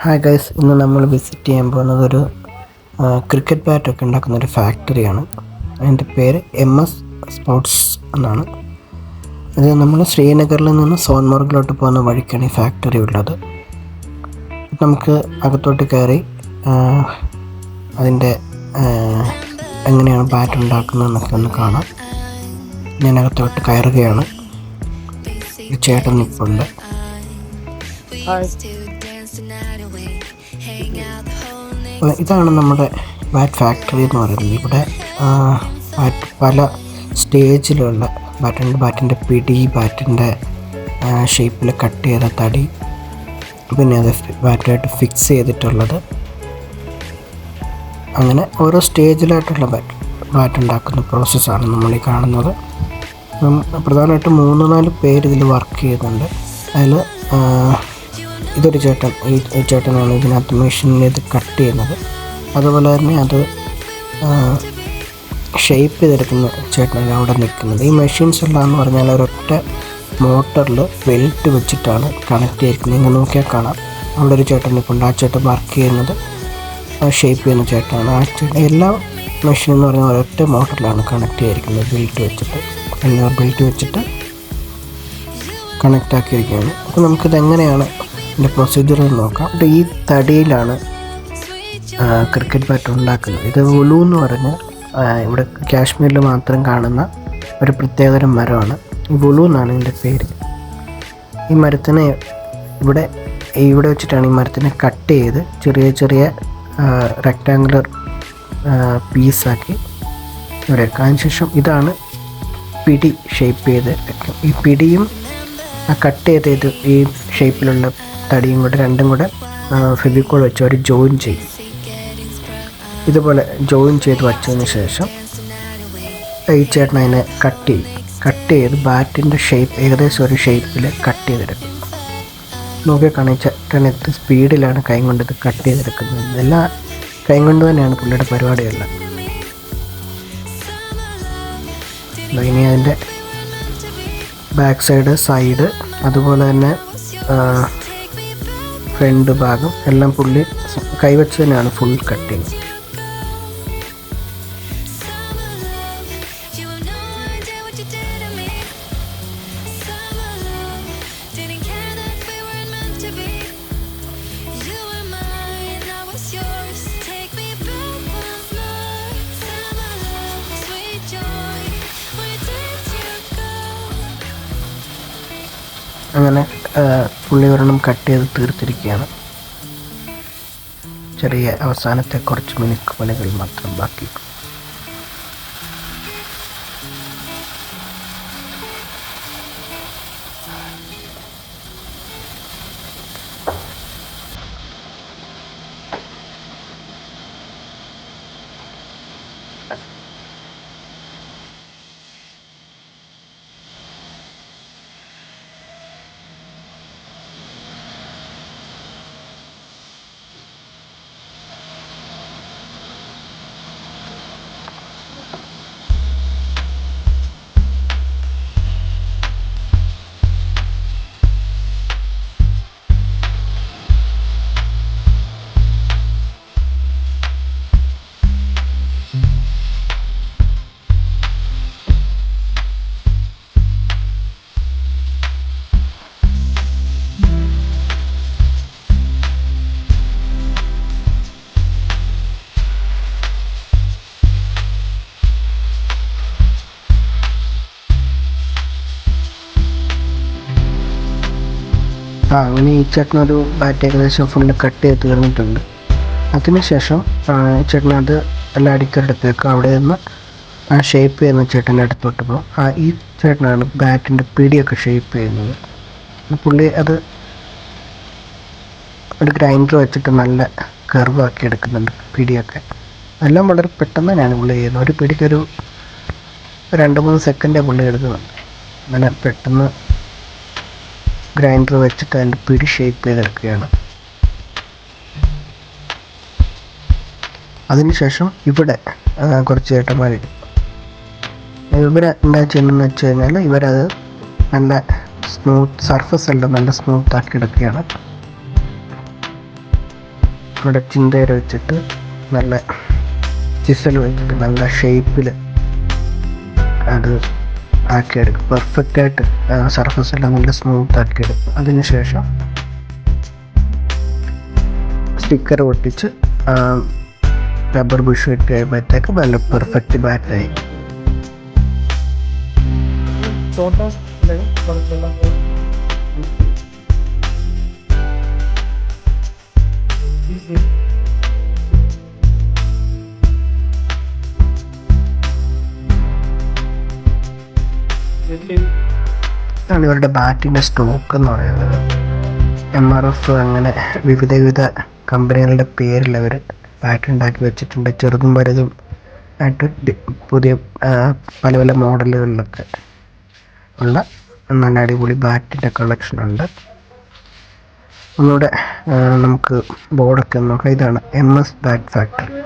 Hi guys, ഇന്ന് നമ്മൾ visit ചെയ്യാൻ പോകുന്നത് ഒരു ക്രിക്കറ്റ് ബാറ്റൊക്കെ ഉണ്ടാക്കുന്ന ഒരു ഫാക്ടറിയാണ്. അതിൻ്റെ പേര് MS സ്പോർട്സ് എന്നാണ്. ഇത് നമ്മൾ ശ്രീനഗറിൽ നിന്ന് സോൻമർഗിലോട്ട് പോകുന്ന വഴിക്കാണ് ഈ ഫാക്ടറി ഉള്ളത്. നമുക്ക് അകത്തോട്ട് കയറി അതിൻ്റെ എങ്ങനെയാണ് ബാറ്റ് ഉണ്ടാക്കുന്നതെന്നൊക്കെ ഒന്ന് കാണാം. ഞാൻ അകത്തോട്ട് കയറുകയാണ്. ഒരു ചേട്ടൻ നിൽപ്പുണ്ട്. ഇതാണ് നമ്മുടെ ബാറ്റ് ഫാക്ടറി എന്ന് പറയുന്നത്. ഇവിടെ ബാറ്റ് പല സ്റ്റേജിലുള്ള ബാറ്റിൻ്റെ പിടി, ബാറ്റിൻ്റെ ഷേപ്പിൽ കട്ട് ചെയ്ത തടി, പിന്നെ അത് ബാറ്റായിട്ട് ഫിക്സ് ചെയ്തിട്ടുള്ളത്, അങ്ങനെ ഓരോ സ്റ്റേജിലായിട്ടുള്ള ബാറ്റ് ഉണ്ടാക്കുന്ന പ്രോസസ്സാണ് നമ്മളീ കാണുന്നത്. പ്രധാനമായിട്ടും 3-4 പേര് ഇതിൽ വർക്ക് ചെയ്യുന്നുണ്ട്. അതിൽ ഇതൊരു ചേട്ടൻ, ഈ ചേട്ടനാണ് ഇതിനകത്ത് മെഷീനിൽ ഇത് കട്ട് ചെയ്യുന്നത്. അതുപോലെ തന്നെ അത് ഷേപ്പ് ചെയ്തെടുക്കുന്ന ചേട്ടനാണ് അവിടെ നിൽക്കുന്നത്. ഈ മെഷീൻസ് എല്ലാം എന്ന് പറഞ്ഞാൽ ഒരൊറ്റ മോട്ടറിൽ ബെൽറ്റ് വെച്ചിട്ടാണ് കണക്ട് ചെയ്തിരിക്കുന്നത്. ഇങ്ങനെ നോക്കിയാൽ കാണാം, അവിടെ ഒരു ചേട്ടൻ നിൽപ്പുണ്ട്. ആ ചേട്ടൻ വർക്ക് ചെയ്യുന്നത് ഷേപ്പ് ചെയ്യുന്ന ചേട്ടനാണ്. ആ ചേട്ടൻ എല്ലാ മെഷീൻ എന്ന് പറഞ്ഞാൽ ഒരൊറ്റ മോട്ടറിലാണ് കണക്ട് ചെയ്തിരിക്കുന്നത്. ബെൽറ്റ് വെച്ചിട്ട് കണക്റ്റ് ആക്കിയിരിക്കുകയാണ്. അപ്പോൾ നമുക്കിത് എങ്ങനെയാണ് ഇതിൻ്റെ പ്രൊസീജിയർ നോക്കാം. ഈ തടിയിലാണ് ക്രിക്കറ്റ് ബാറ്റ് ഉണ്ടാക്കുന്നത്. ഇത് വുലു എന്ന് പറഞ്ഞാൽ ഇവിടെ കാശ്മീരിൽ മാത്രം കാണുന്ന ഒരു പ്രത്യേകതരം മരമാണ്. ഈ വുലു എന്നാണ് ഇതിൻ്റെ പേര്. ഈ മരത്തിനെ ഇവിടെ വെച്ചിട്ടാണ് ഈ മരത്തിനെ കട്ട് ചെയ്ത് ചെറിയ ചെറിയ റെക്റ്റാങ്കുലർ പീസാക്കി ഇവിടെ വെക്കുക. അതിനുശേഷം ഇതാണ് പിടി ഷേപ്പ് ചെയ്ത് വെക്കും. ഈ പിടിയും കട്ട് ചെയ്ത് ഈ ഷേപ്പിലുള്ള തടിയും കൂടെ രണ്ടും കൂടെ ഫെവിക്കോൾ വെച്ച് അവർ ജോയിൻ ചെയ്യും. ഇതുപോലെ ജോയിൻ ചെയ്ത് വച്ചതിന് ശേഷം ഈ ചേട്ടൻ അതിനെ കട്ട് ചെയ്ത് ബാറ്റിൻ്റെ ഷേപ്പ് ഏകദേശം ഒരു ഷേപ്പിൽ കട്ട് ചെയ്തെടുക്കും. നോക്കിയാൽ ഈ ചേട്ടൻ എത്ര സ്പീഡിലാണ് കൈ കൊണ്ട് ഇത് കട്ട് ചെയ്തെടുക്കുന്നത്. എല്ലാ കൈ കൊണ്ട് തന്നെയാണ് പുള്ളിയുടെ പരിപാടിയെല്ലാം. ഇനി അതിൻ്റെ ബാക്ക് സൈഡ് അതുപോലെ തന്നെ ഫ്രണ്ട് ഭാഗം എല്ലാം പുള്ളി കൈവച്ച് തന്നെയാണ് ഫുൾ കട്ടിങ്. അങ്ങനെ പുള്ളി ഒരെണ്ണം കട്ട് ചെയ്ത് തീർത്തിരിക്കുകയാണ്. ചെറിയ അവസാനത്തെ കുറച്ച് മിനുക്ക് പണികൾ മാത്രം ബാക്കി. അങ്ങനെ ഈ ചേട്ടനൊരു ബാറ്റ് ഏകദേശം ഫുള്ള് കട്ട് ചെയ്ത് തീർന്നിട്ടുണ്ട്. അതിനുശേഷം ചേട്ടൻ അത് എല്ലാം അടിക്കലെടുത്ത് വെക്കും. അവിടെ നിന്ന് ആ ഷേപ്പ് ചെയ്യുന്ന ചേട്ടൻ്റെ അടുത്തോട്ട് പോകും. ഈ ചേട്ടനാണ് ബാറ്റിൻ്റെ പിടിയൊക്കെ ഷേപ്പ് ചെയ്യുന്നത്. പുള്ളി അത് ഒരു ഗ്രൈൻഡർ വെച്ചിട്ട് നല്ല കർവാക്കി എടുക്കുന്നുണ്ട് പിടിയൊക്കെ. എല്ലാം വളരെ പെട്ടെന്ന് തന്നെയാണ് പുള്ളി ചെയ്യുന്നത്. ഒരു പിടിക്കൊരു 2-3 സെക്കൻഡേ പുള്ളി എടുക്കുന്നുണ്ട്. അങ്ങനെ പെട്ടെന്ന് ഗ്രൈൻഡർ വെച്ചിട്ട് അതിൻ്റെ പിടി ഷേപ്പ് ചെയ്തെടുക്കുകയാണ്. അതിനുശേഷം ഇവിടെ കുറച്ച് ചേട്ടന്മാർ എന്താ ചെയ്യുന്നതെന്ന് വെച്ച് കഴിഞ്ഞാൽ ഇവരത് നല്ല സ്മൂത്ത് സർഫസ് എല്ലാം നല്ല സ്മൂത്ത് ആക്കി എടുക്കുകയാണ്. അവിടെ ചിന്തയിൽ വെച്ചിട്ട് നല്ല ചിസൽ വെച്ചിട്ട് നല്ല ഷേപ്പിൽ അത് ആക്കിയെടുക്കും. പെർഫെക്റ്റായിട്ട് സർഫസ് എല്ലാം നല്ല സ്മൂത്ത് ആക്കിയെടുക്കും. അതിനുശേഷം സ്റ്റിക്കർ ഒട്ടിച്ച് റബ്ബർ ബുഷ് ഇട്ട് കഴിയുമ്പോഴത്തേക്ക് നല്ല പെർഫെക്റ്റ് ബാറ്റായി. ഇതാണ് ഇവരുടെ ബാറ്റിൻ്റെ സ്റ്റോക്ക് എന്ന് പറയുന്നത്. MRF അങ്ങനെ വിവിധ കമ്പനികളുടെ പേരിൽ അവർ ബാറ്റ് ഉണ്ടാക്കി വെച്ചിട്ടുണ്ട്. ചെറുതും വലുതും ആയിട്ട് പുതിയ പല പല മോഡലുകളിലൊക്കെ ഉള്ള നല്ല അടിപൊളി ബാറ്റിൻ്റെ കളക്ഷൻ ഉണ്ട്. ഒന്നുകൂടെ നമുക്ക് ബോർഡൊക്കെ നോക്കാം. ഇതാണ് MS ബാറ്റ് ഫാക്ടറി.